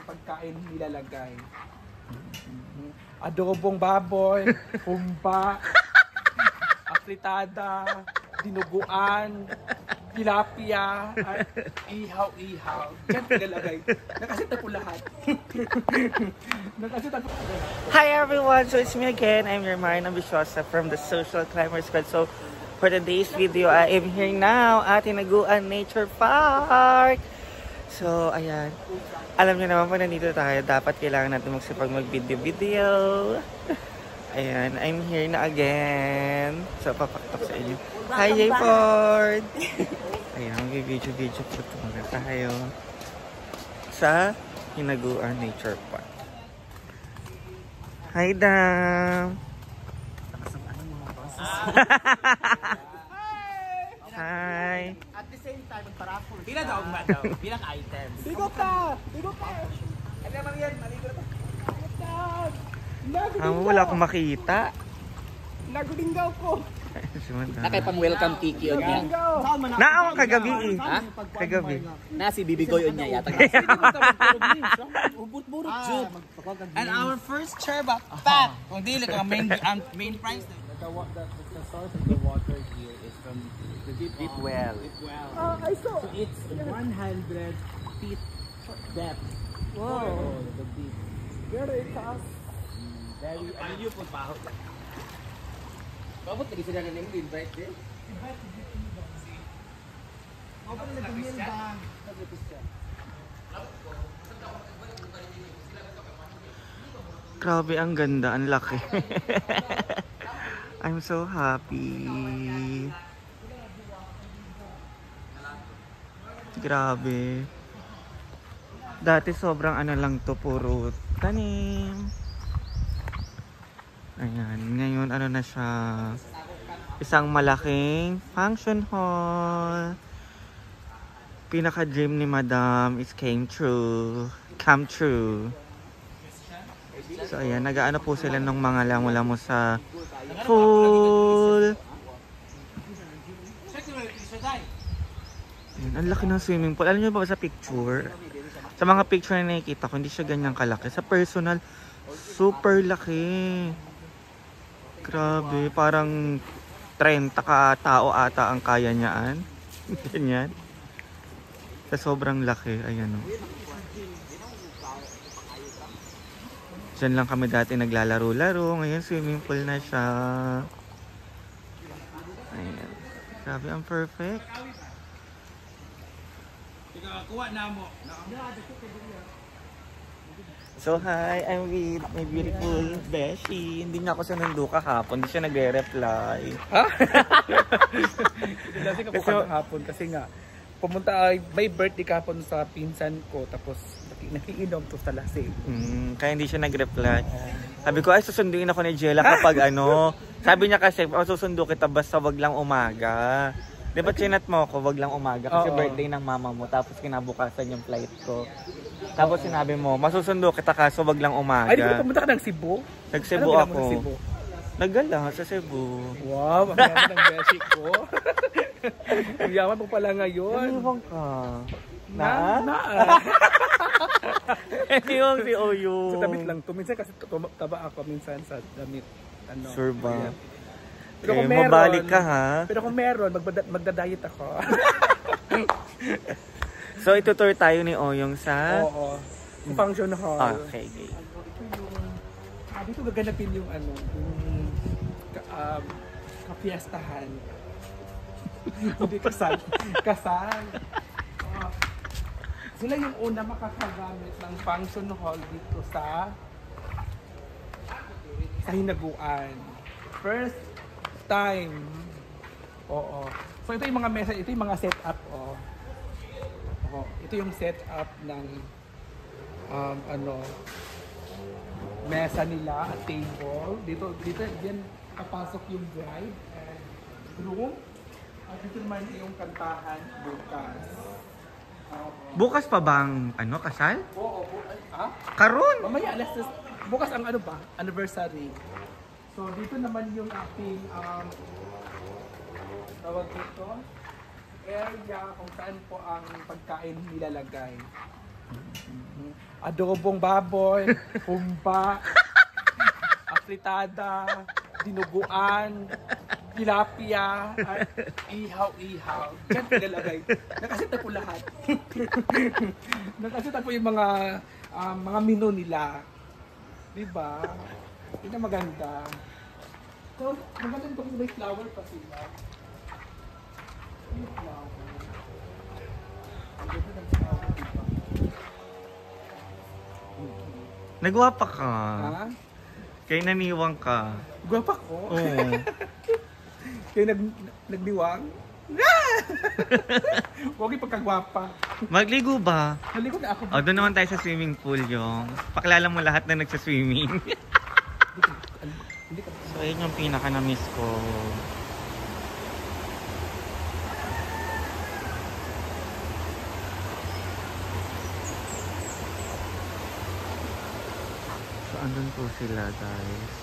pagkain nilalagay. Adobong baboy, humba, afritada, dinuguan, tilapia, at ihaw-ihaw. Diyan nilalagay. Nakasit na po lahat. Nakasit na po. Hi everyone! So it's me again. I'm your Marina Bishosa from the Social Climber Squad. So for today's video, I am here now at Hinaguan Nature Park. So ayan. Alam niyo naman po nandito tayo. Dapat kailangan natin mag-video. Ayan. I'm here na again. So papaktok sa inyo. Hi Jayford! Ayan. Mag-video po tumagal tayo sa Hinaguan Nature Park. Hi, Dam! Hi! At the same time, magparapol. Pila daw ba daw? Bilang items. Bigo ka! Ano naman yan? Maligo na to. Wala akong makita. Nagudinggaw ko. Nakay pang welcome tiki on niya. Naawang kagabi eh. Ha? Kagabi. Na si Bibigoy on niya yata. Ubut-burot jud. And our first chair ba? Pat. Kung dili ka main prize. The source of the water here is from the deep well. I saw. So it's 100 feet depth. Wow. The deep. Very fast. Very. Ano yun po pa? Bakit lagi sila nang invite din? Grabe, ang ganda, ang laki. I'm so happy. Grabe. Dati sobrang ano lang to, puro tanim. Ayan, ngayon ano na siya, isang malaking function hall. Pinaka-dream ni Madam is come true. So ayan, nag-aano po sila ng mga lamo-lamo sa pool. Ayan, ang laki ng swimming pool. Alam niyo ba sa picture? Sa mga picture na nakikita ko, hindi siya ganyan kalaki. Sa personal, super laki. Grabe, parang 30 ka tao ata ang kaya niyaan. Ganyan. Sa sobrang laki, ayan o. Diyan lang kami dati naglalaro-laro. Ngayon swimming pool na siya. Ayan. Grabe, ang perfect. So hi, I'm with my beautiful Beshi. Hindi niya ako sinundo kahapon, hindi siya nagre-reply. Ha? Kasi ako kahapon kasi nga pumunta ay may birthday kahapon sa pinsan ko tapos nakiinom to sa lasing. Kaya hindi siya nag-reply. Sabi ko ay susunduin ako ni Jella kapag ano. Sabi niya kasi susundo kita basta wag lang umaga. Di ba chinat mo ako wag lang umaga kasi birthday ng mama mo tapos kinabukasan yung flight ko. Tapos sinabi mo, masusundo kita kaso wag lang umaga. Ay, di ba pumunta ka ng Cebu? Nag-Cebu ako. Naggala sa Cebu. Wow, ang yaman ng beshi ko. Ang yaman mo pala ngayon. Ano ka? Na? Yung si Oyo. Sa damit lang to. Minsan kasi taba ako minsan sa damit. Ano, sure ba? Kaya. Pero kung meron, mabalik ka ha? Pero kung meron, magda-diet ako. So itutur tayo ni Oyong sa... Oo. Sa function hall. Okay. Dito gaganapin yung ano, yung kapiestahan. Hindi kasal. Kasal. Sila yung una makakagamit ng function hall dito sa Hinaguan. First time. Oo. So ito yung mga mesa, ito yung mga setup. Ito yung setup ng mesa nila at table. Dito diyan papasok yung bride and groom. At dito naman yung kantahan bukas. Bukas pa bang kasal? Oo, Karon? mamaya bukas ang anniversary. So dito naman yung ating tawag dito area kung saan po ang pagkain nilalagay. Adobong baboy, humba, afritada, dinuguan, tilapia, at ihaw-ihaw. Diyan pinalagay. Nakasita po lahat. Nakasita po yung mga menu nila. Diba? Yun ang maganda. So, maganda itong may flower pa sila. May flower. Ang ganda ng flower, diba? Nagwapa ka. Ha? Kaya naniwang ka. Gwapa ko? Oo. Kaya nagdiwang? Huwag yung pagkagwapa. Magligo ba? Naligo na ako. O, doon naman tayo sa swimming pool yung. Pakilala mo lahat na nagsaswimming. Hindi ka. So, ayun yung pinaka na-miss ko. So, andun po sila, guys.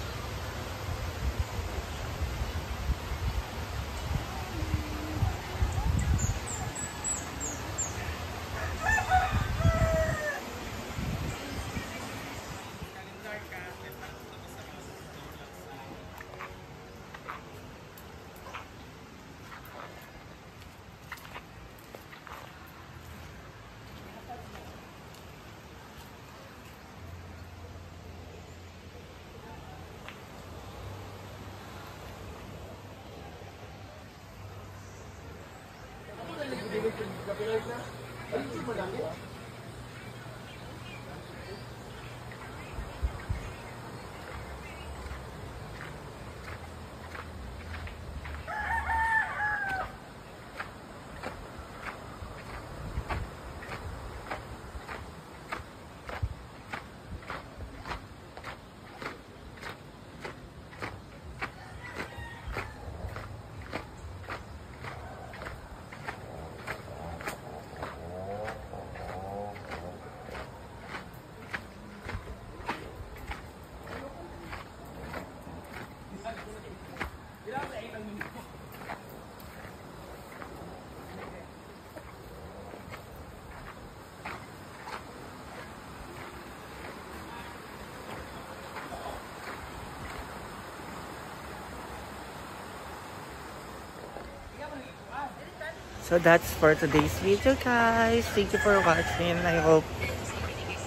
So that's for today's video, guys. Thank you for watching. I hope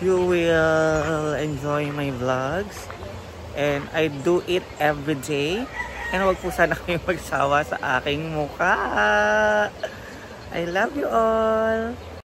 you will enjoy my vlogs. And I do it every day. And huwag po sana kayong magsawa sa aking mukha. I love you all.